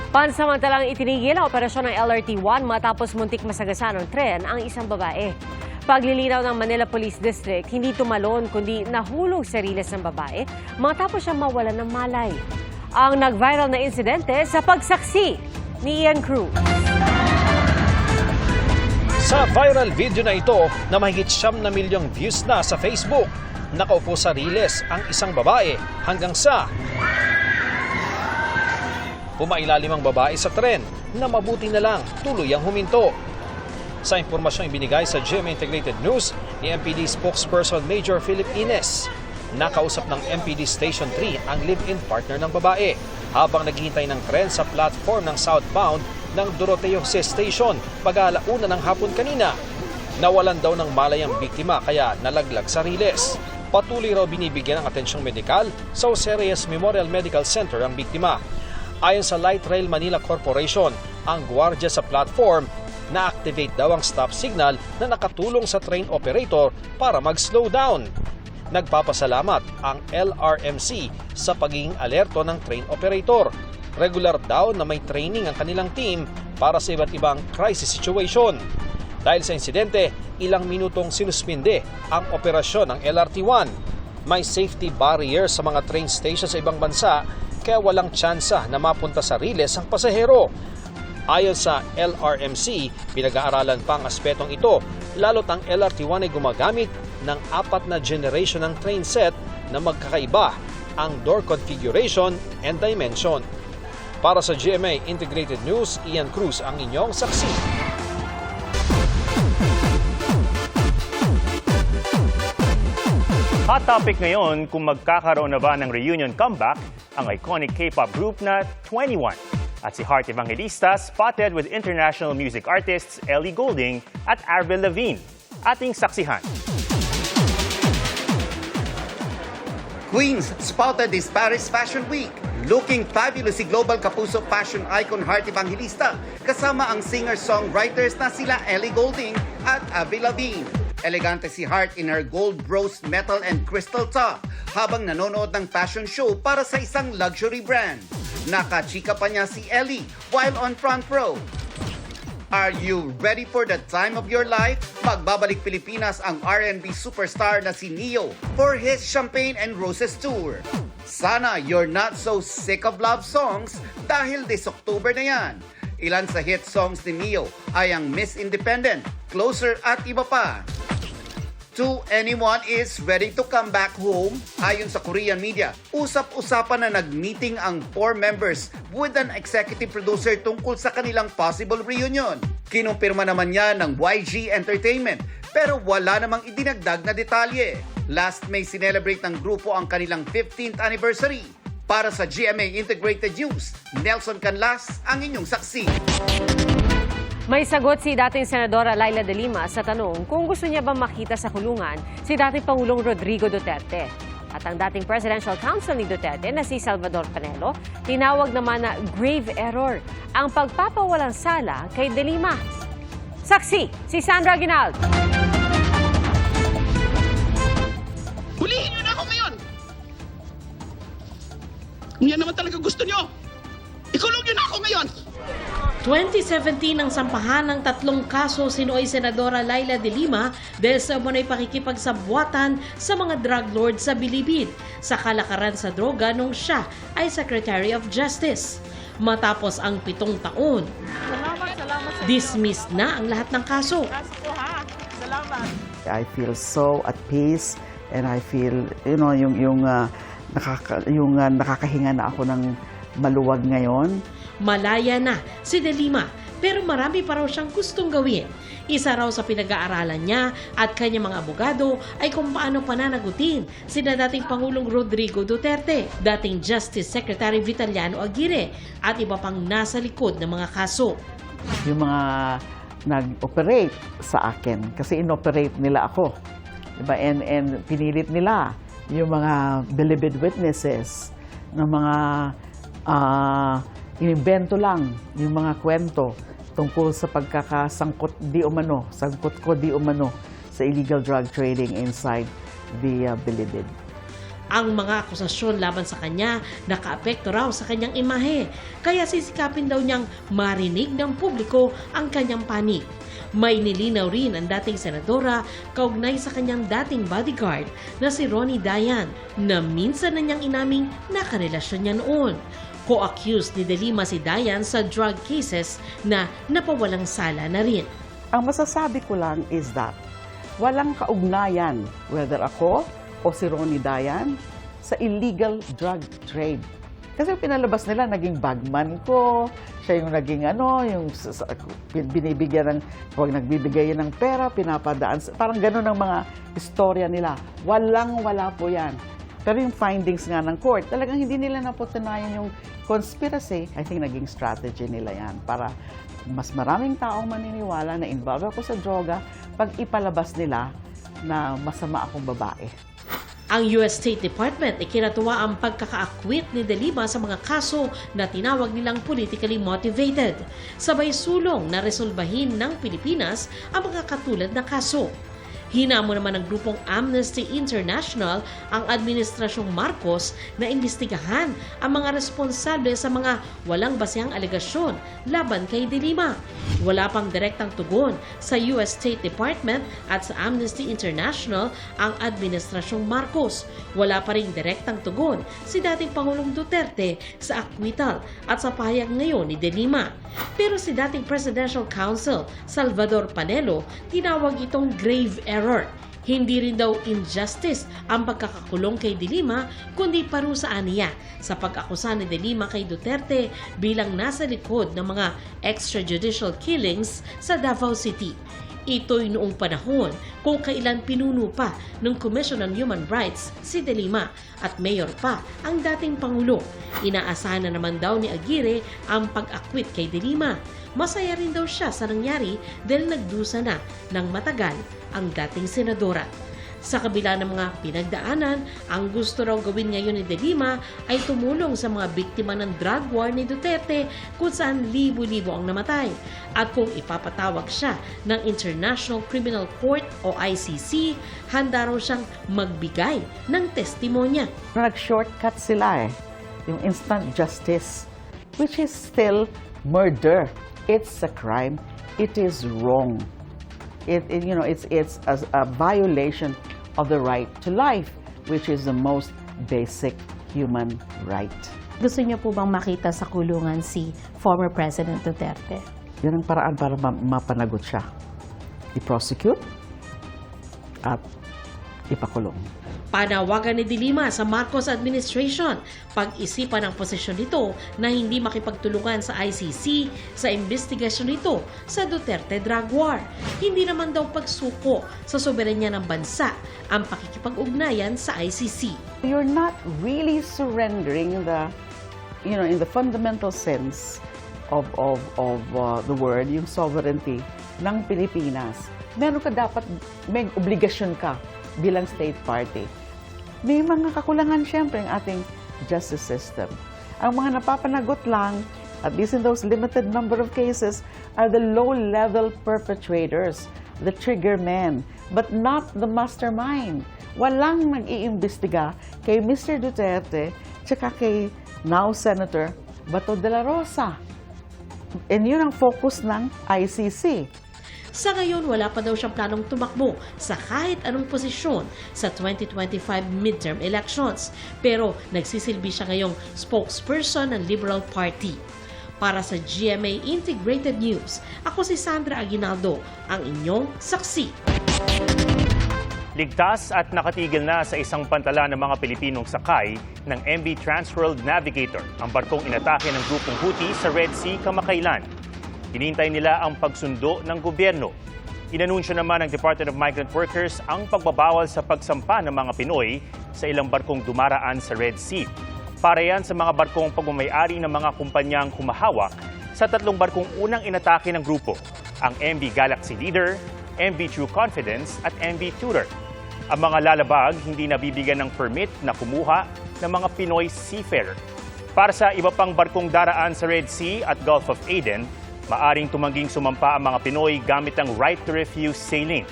Pansamantalang itinigil ang operasyon ng LRT-1 matapos muntik masagasaan ng tren ang isang babae. Paglilinaw ng Manila Police District, hindi tumalon kundi nahulog sa riles ng babae matapos siya mawalan ng malay. Ang nag-viral na insidente sa pagsaksi ni Ian Cruz. Sa viral video na ito na mahigit 9 na milyong views na sa Facebook, nakaupo sa riles ang isang babae hanggang sa pumailalim ang babae sa tren na mabuti na lang tuluyang huminto. Sa impormasyong ibinigay sa GMA Integrated News ni MPD spokesperson Major Philip Ines, nakausap ng MPD Station 3 ang live-in partner ng babae habang naghihintay ng tren sa platform ng southbound ng Doroteo Jose Station pag-aalauna ng hapon kanina. Nawalan daw ng malay ang biktima kaya nalaglag sa riles. Patuloy raw binibigyan ng atensyong medikal sa Jose Reyes Memorial Medical Center ang biktima. Ayon sa Light Rail Manila Corporation, ang gwardiya sa platform na-activate daw ang stop signal na nakatulong sa train operator para mag-slow down. Nagpapasalamat ang LRMC sa pagiging alerto ng train operator. Regular daw na may training ang kanilang team para sa iba't ibang crisis situation. Dahil sa insidente, ilang minutong sinuspinde ang operasyon ng LRT-1. May safety barrier sa mga train station sa ibang bansa kaya walang tsansa na mapunta sa riles ang pasahero. Ayon sa LRMC, pinag-aaralan pa ang aspetong ito, lalo't ang LRT-1 ay gumagamit ng 4 na generation ng train set na magkakaiba ang door configuration and dimension. Para sa GMA Integrated News, Ian Cruz ang inyong saksi. Hot topic ngayon kung magkakaroon na ba ng reunion comeback ang iconic K-pop group na 21. At si Heart Evangelista spotted with international music artists Ellie Goulding at Avril Lavigne. Ating saksihan. Queens spotted this Paris Fashion Week. Looking fabulous si global kapuso fashion icon Heart Evangelista kasama ang singer-songwriters na sila Ellie Goulding at Avril Lavigne. Elegante si Heart in her gold rose metal and crystal top habang nanonood ng fashion show para sa isang luxury brand. Nakachika pa niya si Ellie while on front row. Are you ready for the time of your life? Magbabalik Pilipinas ang R&B superstar na si Neo for his Champagne and Roses tour. Sana you're not so sick of love songs dahil this October na yan. Ilan sa hit songs ni Neo ay ang Miss Independent, Closer at iba pa. To anyone is ready to come back home? Ayon sa Korean media, usap-usapan na nag-meeting ang 4 members with an executive producer tungkol sa kanilang possible reunion. Kinumpirma naman niya ng YG Entertainment pero wala namang idinagdag na detalye. Last May sinelebrate ng grupo ang kanilang 15th anniversary. Para sa GMA Integrated News, Nelson Canlas ang inyong saksi. May sagot si dating Senadora Laila de Lima sa tanong kung gusto niya bang makita sa kulungan si dating Pangulong Rodrigo Duterte. At ang dating Presidential Counsel ni Duterte na si Salvador Panelo, tinawag naman na grave error ang pagpapawalang sala kay de Lima. Saksi, si Sandra Aguinaldo. Hulihin niyo na ako ngayon! Kung yan naman talaga gusto niyo, ikulong niyo na ako ngayon! 2017 ang sampahan ng 3 kaso sinoy Senadora Laila de Lima dahil sa umunay pakikipagsabwatan sa mga drug lords sa Bilibid sa kalakaran sa droga nung siya ay Secretary of Justice. Matapos ang 7 taon, dismissed na ang lahat ng kaso. I feel so at peace and I feel, nakakahinga na ako ng maluwag ngayon. Malaya na si de Lima pero marami pa raw siyang gustong gawin. Isa raw sa pinag-aaralan niya at kanyang mga abogado ay kung paano pananagutin sina dating Pangulong Rodrigo Duterte, dating Justice Secretary Vitaliano Aguirre at iba pang nasa likod ng mga kaso. Yung mga nag-operate sa akin kasi inoperate nila ako. Diba? And pinilit nila yung mga believed witnesses ng mga inimbento lang yung mga kwento tungkol sa pagkakasangkot sangkot ko di umano sa illegal drug trading inside the Bilibid. Ang mga akusasyon laban sa kanya nakaapekto raw sa kanyang imahe, kaya sisikapin daw niyang marinig ng publiko ang kanyang panig. May nilinaw rin ang dating senadora kaugnay sa kanyang dating bodyguard na si Ronnie Dayan na minsan na niyang inaming nakarelasyon niya noon. Co-accused ni De Lima si Dayan sa drug cases na napawalang sala na rin. Ang masasabi ko lang is that walang kaugnayan whether ako o si Ronnie Dayan sa illegal drug trade. Kasi pinalabas nila, naging bagman ko, siya yung naging binibigyan ng, huwag nagbibigay ng pera, pinapadaan, parang gano'n ang mga istorya nila. Wala po yan. Pero yung findings nga ng court, talagang hindi nila napatunayan yung conspiracy. I think naging strategy nila yan para mas maraming taong maniniwala na involved ako sa droga pag ipalabas nila na masama akong babae. Ang US State Department ikinatuwa ang pagkaka-acquit ni De Lima sa mga kaso na tinawag nilang politically motivated. Sabay sulong na resolbahin ng Pilipinas ang mga katulad na kaso. Hinamo naman ng grupong Amnesty International ang Administrasyong Marcos na imbestigahan ang mga responsable sa mga walang basehang alegasyon laban kay De Lima. Wala pang direktang tugon sa US State Department at sa Amnesty International ang Administrasyong Marcos. Wala pa ring direktang tugon si dating Pangulong Duterte sa acquittal at sa pahayag ngayon ni De Lima. Pero si dating Presidential Counsel Salvador Panelo tinawag itong grave error. Hindi rin daw injustice ang pagkakakulong kay De Lima, kundi parusa niya sa pag-akusa ni De Lima kay Duterte bilang nasa likod ng mga extrajudicial killings sa Davao City. Ito'y noong panahon kung kailan pinuno pa ng Commission on Human Rights si De Lima at mayor pa ang dating Pangulo. Inaasahan na naman daw ni Aguirre ang pag-acquit kay De Lima. Masaya rin daw siya sa nangyari dahil nagdusa na ng matagal ang dating senadora. Sa kabila ng mga pinagdaanan, ang gusto raw gawin ngayon ni De Lima ay tumulong sa mga biktima ng drug war ni Duterte kung saan libo-libo ang namatay. At kung ipapatawag siya ng International Criminal Court o ICC, handa raw siyang magbigay ng testimonya. Nag-shortcut sila yung instant justice, which is still murder. It's a crime. It is wrong. It's a violation of the right to life, which is the most basic human right. Gusto niyo po bang makita sa kulungan si former President Duterte? Yan ang paraan para mapanagot siya. I-prosecute at ipakulong. Panawagan ni De Lima sa Marcos administration, pag-isipan ang posisyon nito na hindi makipagtulungan sa ICC sa investigasyon nito sa Duterte drug war. Hindi naman daw pagsuko sa soberanya ng bansa ang pakikipag-ugnayan sa ICC. You're not really surrendering in the fundamental sense of the word, yung sovereignty ng Pilipinas. Meron ka dapat, may obligasyon ka bilang state party. May mga kakulangan siyempre ang ating justice system. Ang mga napapanagot lang, at least in those limited number of cases, are the low-level perpetrators, the trigger men, but not the mastermind. Walang nag-iimbestiga kay Mr. Duterte tsaka kay now Senator Bato de la Rosa. And yun ang focus ng ICC. Sa ngayon, wala pa daw siyang planong tumakbo sa kahit anong posisyon sa 2025 midterm elections. Pero nagsisilbi siya ngayong spokesperson ng Liberal Party. Para sa GMA Integrated News, ako si Sandra Aguinaldo, ang inyong saksi. Ligtas at nakatigil na sa isang pantala ng mga Pilipinong sakay ng MV Transworld Navigator ang barkong inatake ng grupong Houthi sa Red Sea kamakailan. Hinintay nila ang pagsundo ng gobyerno. Inanunsyo naman ng Department of Migrant Workers ang pagbabawal sa pagsampa ng mga Pinoy sa ilang barkong dumaraan sa Red Sea. Para yan sa mga barkong pagmamayari ng mga kumpanyang humahawak sa tatlong barkong unang inatake ng grupo, ang MV Galaxy Leader, MV True Confidence at MV Tudor. Ang mga lalabag hindi nabibigyan ng permit na kumuha ng mga Pinoy seafarer. Para sa iba pang barkong daraan sa Red Sea at Gulf of Aden, maaring tumangging sumampa ang mga Pinoy gamit ang right to refuse sailing.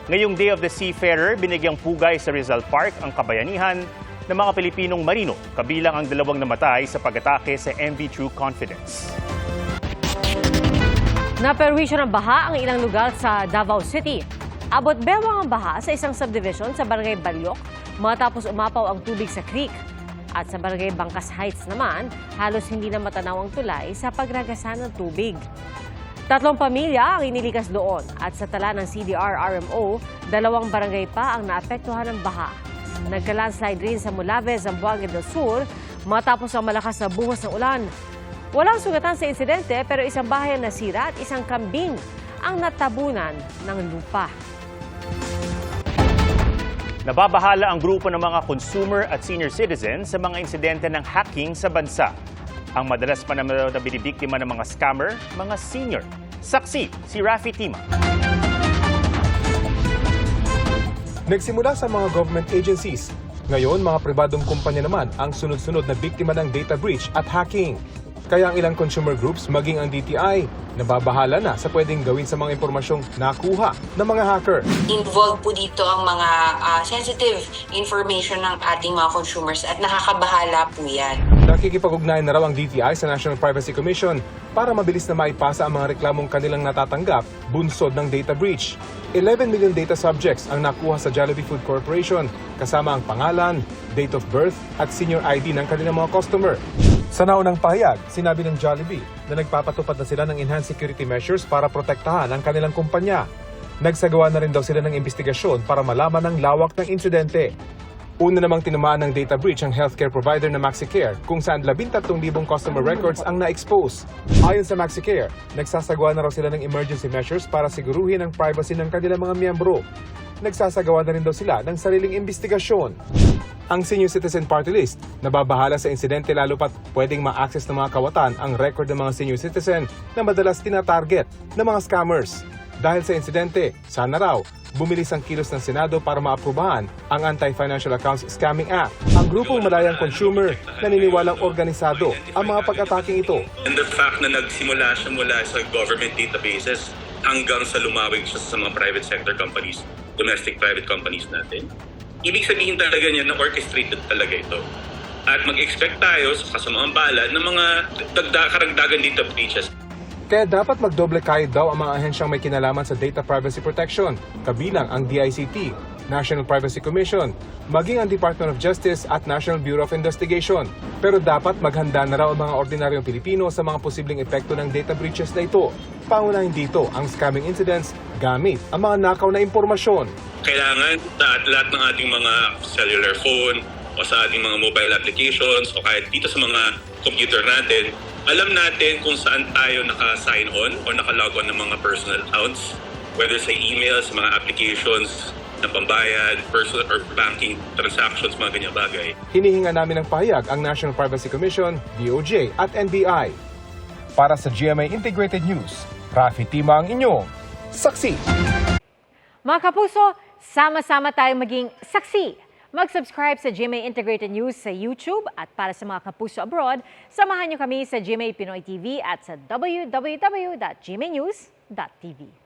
Ngayong Day of the Seafarer, binigyang pugay sa Rizal Park ang kabayanihan ng mga Pilipinong marino, kabilang ang 2 namatay sa pag-atake sa MV True Confidence. Naperwisyo ng baha ang ilang lugar sa Davao City. Abot bewang ang baha sa isang subdivision sa Barangay Balyok matapos umapaw ang tubig sa creek. At sa Barangay Bangkas Heights naman, halos hindi na matanaw ang tulay sa pagragasan ng tubig. 3 pamilya ang inilikas doon at sa tala ng CDR-RMO, 2 barangay pa ang naapektuhan ng baha. Nagka-landslide rin sa Mulaves, Zamboanga del Sur matapos ang malakas na buhos ng ulan. Walang sugatan sa insidente pero isang bahay ang nasira at isang kambing ang natabunan ng lupa. Nababahala ang grupo ng mga consumer at senior citizens sa mga insidente ng hacking sa bansa. Ang madalas pa naman na binibiktima ng mga scammer, mga senior. Saksi, si Rafi Tima. Nagsimula sa mga government agencies. Ngayon, mga pribadong kumpanya naman ang sunod-sunod na biktima ng data breach at hacking. Kaya ang ilang consumer groups, maging ang DTI, nababahala na sa pwedeng gawin sa mga impormasyong nakuha ng mga hacker. Involved po dito ang mga sensitive information ng ating mga consumers at nakakabahala po yan. Nakikipag-ugnayan na raw ang DTI sa National Privacy Commission para mabilis na maipasa ang mga reklamong kanilang natatanggap bunsod ng data breach. 11 million data subjects ang nakuha sa Jollibee Food Corporation kasama ang pangalan, date of birth at senior ID ng kanilang mga customer. Sa naunang pahayag, sinabi ng Jollibee na nagpapatupad na sila ng enhanced security measures para protektahan ang kanilang kumpanya. Nagsagawa na rin daw sila ng investigasyon para malaman ang lawak ng insidente. Una namang tinamaan ng data breach ang healthcare provider na MaxiCare kung saan 13,000 customer records ang na-expose. Ayon sa MaxiCare, nagsasagawa na raw sila ng emergency measures para siguruhin ang privacy ng kanilang mga miyembro. Nagsasagawa na rin daw sila ng sariling investigasyon. Ang Senior Citizen Party List nababahala sa insidente lalo pat pwedeng ma-access ng mga kawatan ang record ng mga senior citizen na madalas tina-target ng mga scammers. Dahil sa insidente, sana raw, bumilis ang kilos ng Senado para maaprubahan ang Anti-Financial Accounts Scamming Act. Ang grupong Malayang Consumer naniniwalang organisado ang mga pag-ataking ito. And the fact na nagsimula siya mula sa government databases hanggang sa lumawig siya sa mga private sector companies, domestic private companies natin. Ibig sabihin talaga niya na orchestrated talaga ito. At mag-expect tayo sa kasamaang palad ng mga karagdagan data breaches. Kaya dapat magdoble kayod daw ang mga ahensyang may kinalaman sa data privacy protection, kabilang ang DICT, National Privacy Commission, maging ang Department of Justice at National Bureau of Investigation. Pero dapat maghanda na raw ang mga ordinaryong Pilipino sa mga posibleng epekto ng data breaches na ito. Pangunahin dito ang scamming incidents gamit ang mga nakaw na impormasyon. Kailangan sa lahat ng ating mga cellular phone o sa ating mga mobile applications o kahit dito sa mga computer natin, alam natin kung saan tayo naka-sign on o naka-log on ng mga personal accounts, whether sa emails, mga applications na pambayad, personal or banking transactions, mga ganyang bagay. Hinihinga namin ng pahayag ang National Privacy Commission, DOJ at NBI. Para sa GMA Integrated News, Rafi Tima ang inyong saksi. Mga kapuso, sama-sama tayong maging saksi. Mag-subscribe sa GMA Integrated News sa YouTube at para sa mga kapuso abroad, samahan niyo kami sa GMA Pinoy TV at sa www.gmanews.tv.